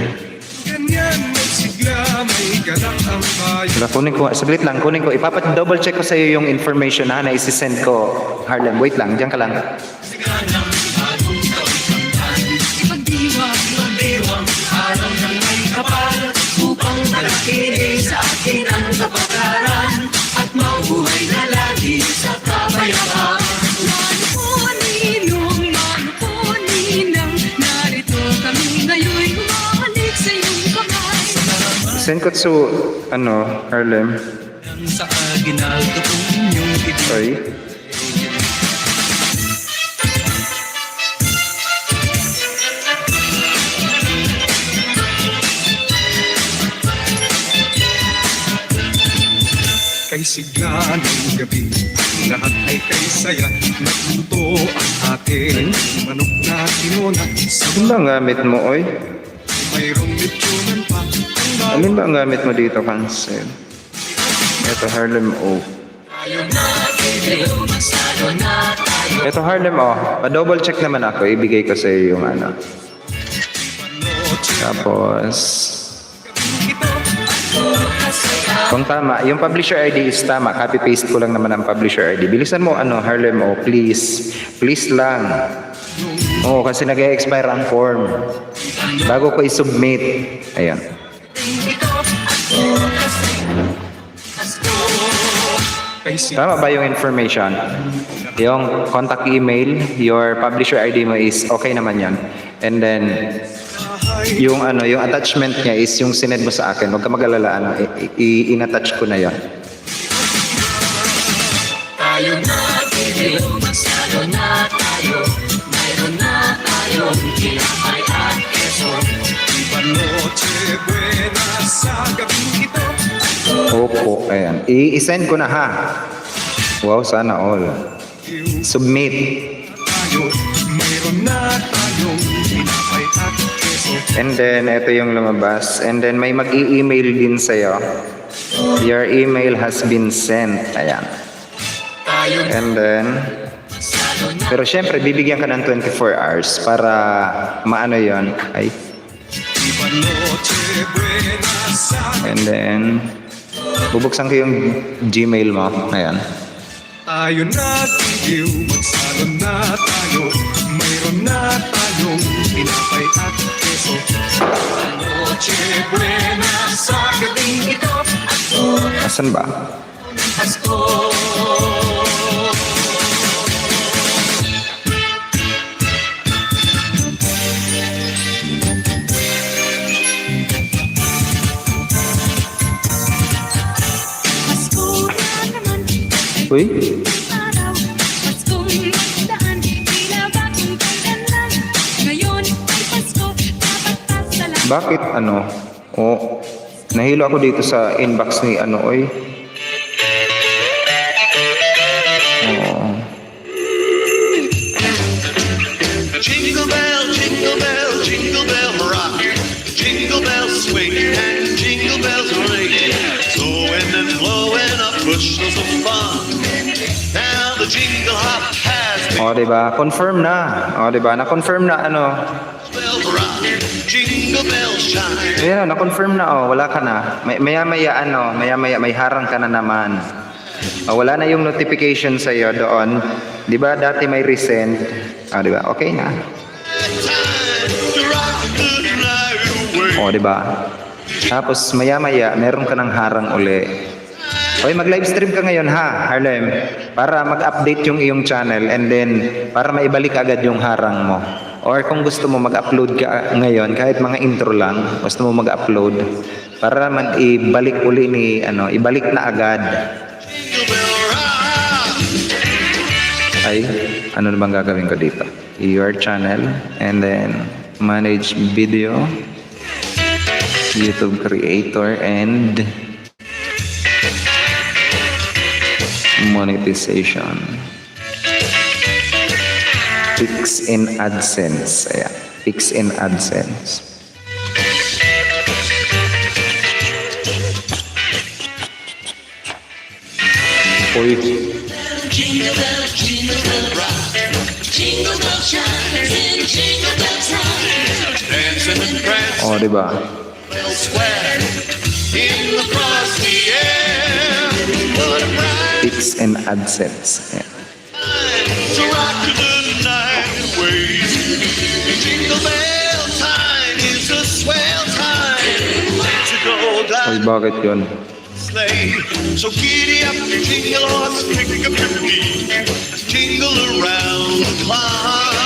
ganyan may sigla, may galak ang bayan. Diba, kunin ko, saglit lang, kunin ko. Double check ko sa iyo yung information na isi-send ko. Harlem, wait lang, diyan ka lang. Ipagdiwang Araw ng may kapal, upang malakili sa atin ang kapataran, at maubuhay na lagi sa kabayaran. Mano ko ninang, narito kami ngayon, humalik sa iyong kamay. Send ko to, Harlem. Sa aginaldo kong inyong ibig. Sorry. Kay sigla ng gabi, lahat ay kay saya. Nagluto ang ating manok na tinona. Sa Ano ba ang gamit mo, oy? mayroong litsunan pa. Ang Alin ba ang gamit mo dito, Cancel? Ito, Harlem O. Ito, Harlem O. Pa-double check naman ako. Ibigay ko sa iyo yung Tapos, kung tama, yung publisher ID is tama. Copy-paste ko lang naman ang publisher ID. Bilisan mo, Harlem O, please. Please lang. Oo, kasi nag-expire ang form. Bago ko i-submit. Ayan. kay sigla Tama ba yung information? Yung contact email, your publisher ID mo is okay naman yan. And then, yung attachment niya is yung sinend mo sa akin. Huwag ka mag-alala, in-attach ko na yan. Noche buena sa gabing ito. Opo, ayan. I-send ko na ha. Wow, sana all. Submit. Tayo, mayroon na tayong tinapay at keso. And then, ito yung lumabas. And then, may mag-i-email din sa'yo. Your email has been sent. Ayan. And then, pero syempre, bibigyan ka ng 24 hours para maano yon. Ay. Noche buena sa And then, bubuksan ko yung Gmail mo. Ayan. tayo nagtigiw, magsalon na tayo. Mayroon na tayong tinapay at keso. Noche buena sa gabing ito. Asan ba? Uy, araw. Paskong magdaan, tila bagong kailanlan. Ngayon ay Pasko, dapat pasalamat. bakit ano? Oh, nahilo ako dito sa inbox ni ano, oy. Oh. Jingle bell, jingle bell rock. Jingle bells swing and jingle bells ring. Snowing and blowing up bushels of fun. Now the jingle hop has Oh, 'di ba? Confirm na. Oh, 'di ba? Na-confirm na ano. bells rock. Jingle bells shine. Ayan, na-confirm na oh, wala ka na. Maya-maya ano, maya-maya may harang ka na naman. Oh, wala na yung notification sa iyo doon. 'Di ba dati may resend? Ah, 'di ba? Okay na. Time to rock the night away. Oh, 'di ba? Tapos maya-maya meron ka ng harang uli. Hoy, mag-live stream ka ngayon ha, Harlem, para mag-update yung iyong channel and then para maibalik agad yung harang mo. Or kung gusto mo mag-upload ka ngayon, kahit mga intro lang, gusto mo mag-upload para ibalik uli ni ano, ibalik na agad. Jingle bell rock. Ay, ano na bang gagawin ko dito? Your channel and then manage video, YouTube creator and monetization. Pix in AdSense. Ayan. Pix in AdSense. Uy, Jingle bell, jingle bell rock. Jingle bell chimes in jingle bell time. Dancing and prancing oh, diba? elsewhere in the frosty air. What a bright Pix in AdSense. Ayan. time to rock the night away. Jingle bell time is a swell time to go Uy, down bakit yun? sleigh. So giddy up, jingle horse, pick up your feet, jingle around the clock.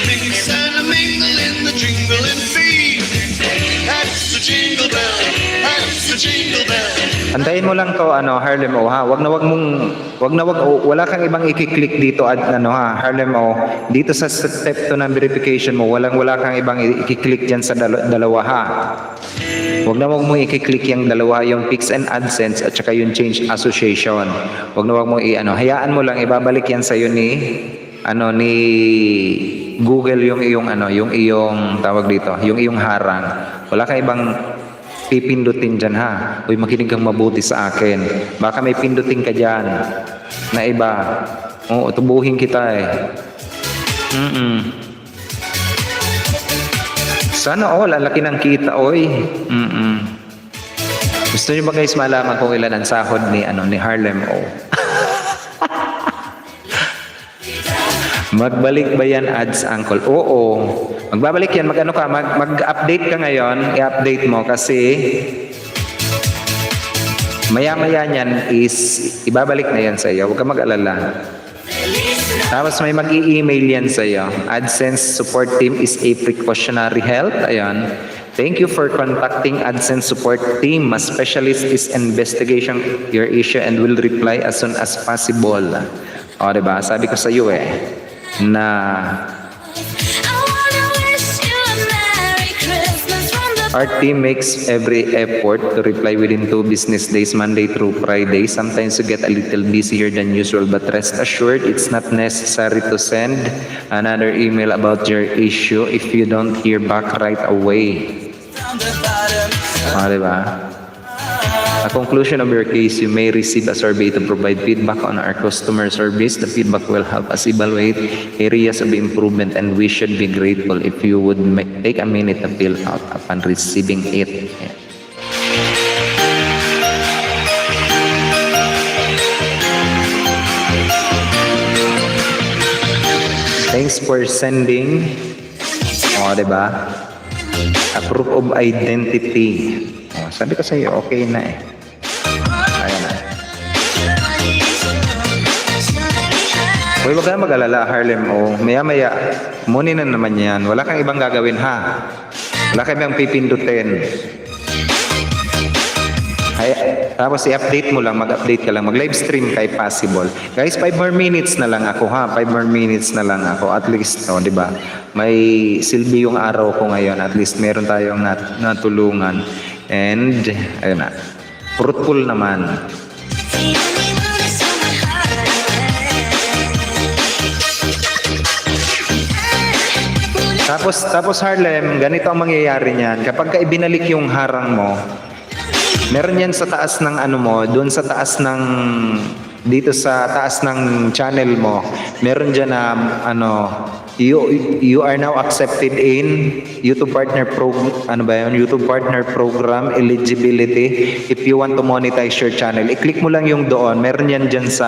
Mix and a mingle in the jingling beat. That's the jingle bell. That's the jingle bell. Antayin mo lang to ano Harlem O ha. Wag na wala kang ibang i-click dito at ano ha Harlem O. Dito sa step to ng verification mo, wala kang ibang i-click diyan sa dalawa ha. Wag mo i-click yung dalawa, yung Pix and AdSense at saka yung change association. Wag mo i-ano, hayaan mo lang ibabalik yan sa iyo ni Google yung iyong tawag dito, yung iyong harang. Wala kang ibang pipindutin dyan ha. Uy, makinig kang mabuti sa akin. Baka may pindutin ka dyan na iba. Oo, tubuhin kita eh. Sana all, ang laki ng kita, oy. Gusto niyo ba guys malaman kung ilan ang sahod ni Harlem O? Magbalik ba yan ads, Uncle? Oo. Magbabalik yan. Mag-update ka ngayon. I-update mo kasi maya-maya niyan is ibabalik na yan sa iyo. Huwag ka mag-alala. Tapos may mag-i-email yan sa iyo. AdSense support team is a precautionary help. Ayan. Thank you for contacting AdSense support team. A specialist is investigating your issue and will reply as soon as possible. O, diba? Sabi ko sa iyo na I wanna wish you a Merry Christmas from the our team makes every effort to reply within 2 business days, Monday through Friday. Sometimes you get a little busier than usual, but rest assured, it's not necessary to send another email about your issue if you don't hear back right away. Down the bottom. Ah, diba? A conclusion of your case, you may receive a survey to provide feedback on our customer service. The feedback will help us evaluate areas of improvement, and we should be grateful if you would take a minute to fill out upon receiving it. Thanks for sending. O, diba? A proof of identity. O, sabi ko sa iyo, okay na eh. Ayan na. Uy, wag ka mag-alala, Harlem. O, maya-maya, muni na naman yan. Wala kang ibang gagawin, ha? Wala kang ibang pipindutin. Ay, Tapos i-update mo lang, mag-update ka lang, mag-live stream kay possible. Guys, 5 more minutes na lang ako ha. 5 more minutes na lang ako. At least, oh, di ba? May silbi yung araw ko ngayon. At least meron tayong natulungan. And, ayun na. Fruitful naman. Tapos Harlem, ganito ang mangyayari niyan. Kapag ka ibinalik yung harang mo, meron yan sa taas ng ano mo, doon sa taas ng, dito sa taas ng channel mo, meron dyan na ano, you are now accepted in YouTube Partner YouTube Partner Program eligibility. If you want to monetize your channel, i-click mo lang yung doon. Meron yan dyan sa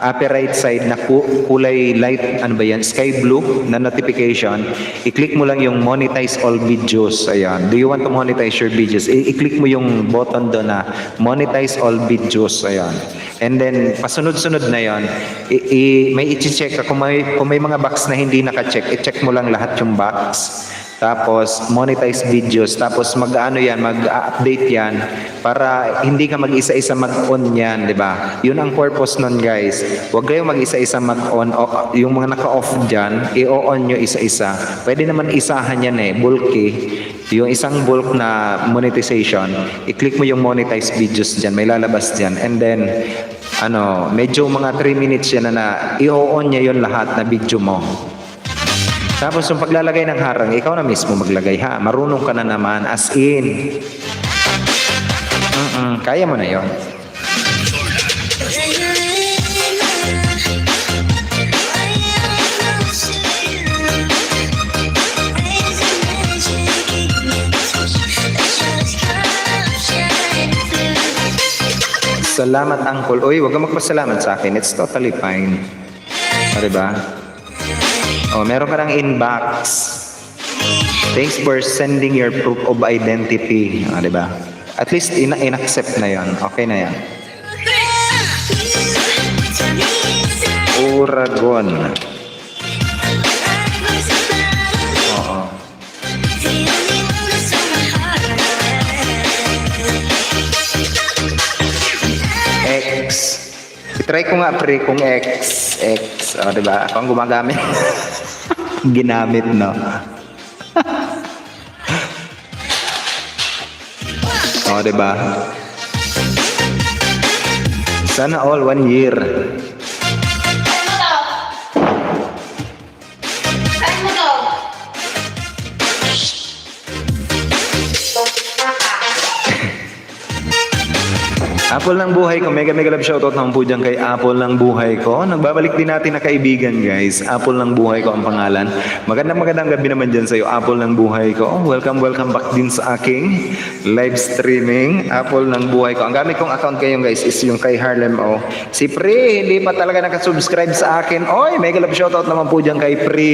upper right side na kulay light, sky blue na notification. I-click mo lang yung monetize all videos. Ayan. Do you want to monetize your videos? I-click mo yung button doon na monetize all videos. Ayan. And then, pasunod-sunod na yon, may i-check ka. Kung may mga box na hindi naka-check, i-check mo lang lahat yung box. Tapos, monetize videos. Tapos, mag-update yan para hindi ka mag-isa-isa mag-on yan, di ba? Yun ang purpose nun, guys. Huwag kayong mag-isa-isa mag-on. Yung mga naka-off dyan, i-on nyo isa-isa. Pwede naman isahan yan bulky. Yung isang bulk na monetization, i-click mo yung monetize videos dyan. May lalabas dyan. And then, medyo mga 3 minutes yan na i-on niya yun lahat na video mo. Tapos yung paglalagay ng harang, ikaw na mismo maglagay ha. Marunong ka na naman, as in. Kaya mo na yon. Salamat, Uncle. Uy, huwag kang magpasalamat sa akin. It's totally fine. Diba? Meron ka ng inbox. Thanks for sending your proof of identity. Diba? At least in-accept na yon. Okay na yan. Uragon. Oo. X. I-try ko nga pre kung X. Diba? Ako ang gumagamit. Ginamit, no? Diba? Sana all 1 year. Apple ng buhay ko, mega love shoutout naman po dyan kay Apple ng buhay ko. Nagbabalik din natin na kaibigan, guys. Apple ng buhay ko ang pangalan. Magandang gabi naman dyan sa'yo, Apple ng buhay ko. Welcome back din sa aking live streaming. Apple ng buhay ko. Ang gamit kong account kayo, guys, is yung kay Harlem O. Si Pri, hindi pa talaga nakasubscribe sa akin. Oy, mega love shoutout naman po dyan kay Pri.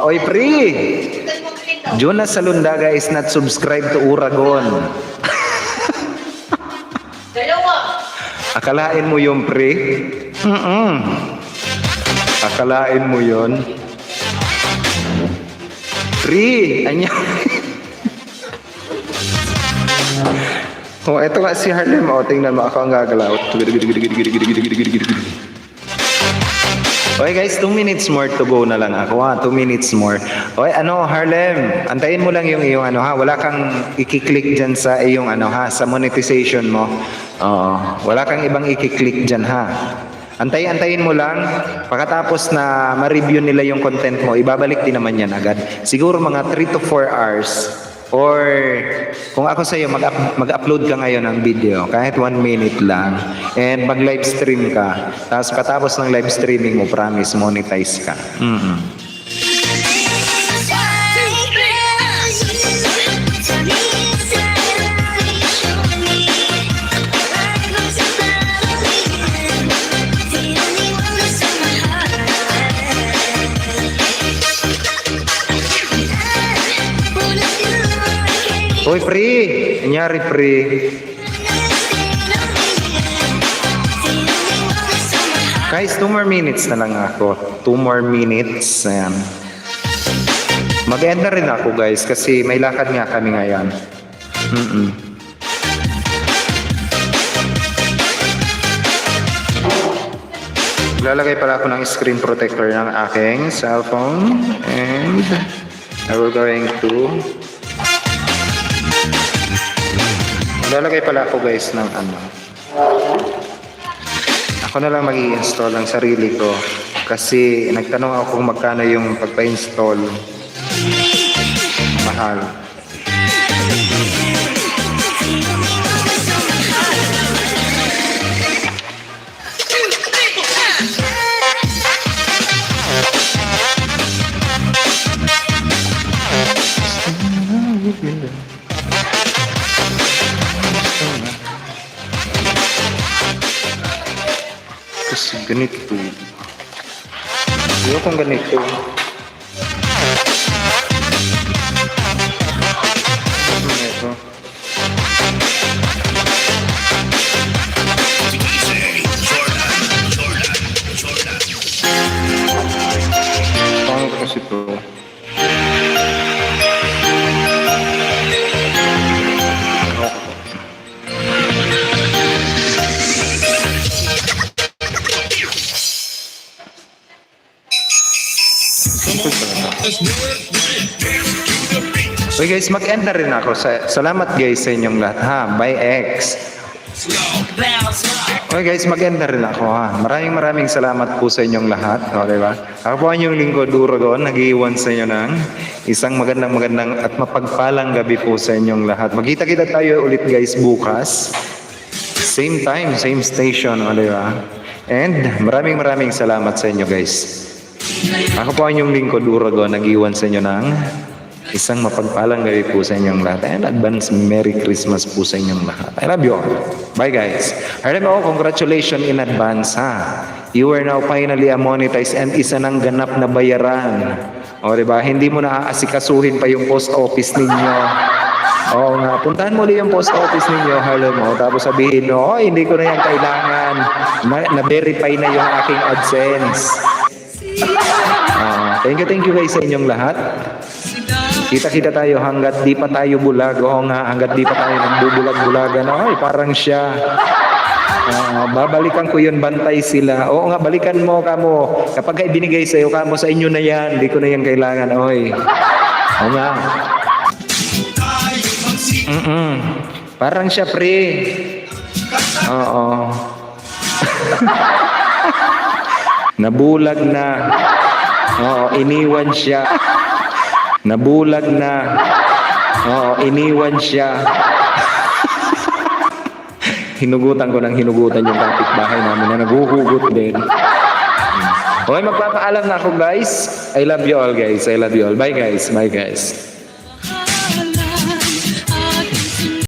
Oy, Pri. Jonas Salundaga is not subscribed to Uragon. Akalain mo yung pre? Akalain mo yon? Pre! Anya? Ito nga si Harlem. Tingnan mo. Ako ang gagalaw. Okay guys, 2 minutes more to go na lang ako 2 minutes more. Okay, Harlem, antayin mo lang yung iyong wala kang i-click dyan sa iyong sa monetization mo. Wala kang ibang i-click dyan ha. Antayin mo lang, pagkatapos na ma-review nila yung content mo, ibabalik din naman yan agad. Siguro mga 3 to 4 hours. Or kung ako sa iyo, mag-upload ka ngayon ng video, kahit 1 minute lang, and mag-live stream ka. Tapos patapos ng live streaming mo, promise, monetize ka. Hoy, Pri! Anyari, Pri? Guys, 2 more minutes na lang ako. 2 more minutes. Ayan. Mag-end na rin ako, guys, kasi may lakad nga kami ngayon. Maglalagay pala ako ng screen protector ng aking cellphone. And I will going to... Maglalagay pala ako guys ng ano. Ako na lang mag-i-install ang sarili ko. Kasi nagtanong ako kung magkano yung pagpa-install. Mahal. Kasi ganito. Ayokong ganito. Ito. Pangit kasi ito. Okay guys, mag-end na rin ako. Salamat guys sa inyong lahat ha. Bye X. Okay guys, mag-end na rin ako ha. Maraming salamat po sa inyong lahat. Okay ba? Ako po ang inyong lingkod Uragon. Nag-iwan sa inyo ng isang magandang at mapagpalang gabi po sa inyong lahat. Magkita-kita tayo ulit guys bukas. Same time, same station. Okay ba? And maraming salamat sa inyo guys. Ako po ang inyong lingkod Uragon. Nag-iwan sa inyo ng isang mapagpalang gabi po sa inyong lahat. And advance Merry Christmas po sa inyong lahat. I love you all. Bye guys. Congratulations in advance ha. You are now finally a monetized and isa ng ganap na bayaran. O diba? Hindi mo na aasikasuhin pa yung post office ninyo. Oo nga. Puntahan mo ulit yung post office ninyo. Hello mo. Tapos sabihin mo, hindi ko na yan kailangan. Na-verify na yung aking AdSense. Thank you guys sa inyong lahat. Kita-kita tayo hanggat di pa tayo bulag. Oo nga, hanggat di pa tayo nagbubulag-bulagan. Ay, parang siya. Babalikan ko yun, bantay sila. Oo nga, balikan mo kamo. Kapag binigay sa'yo kamo, sa inyo na yan. Di ko na yan kailangan. Oy. Oo nga. Parang siya, pre. Oo. Nabulag na. Oo, iniwan siya. Nabulag na. Oo, iniwan siya. Hinugutan ko ng hinugutan yung kapitbahay namin na naguhugot din. Okay, magpapaalam na ako guys. I love you all guys. I love you all. Bye guys. Bye guys.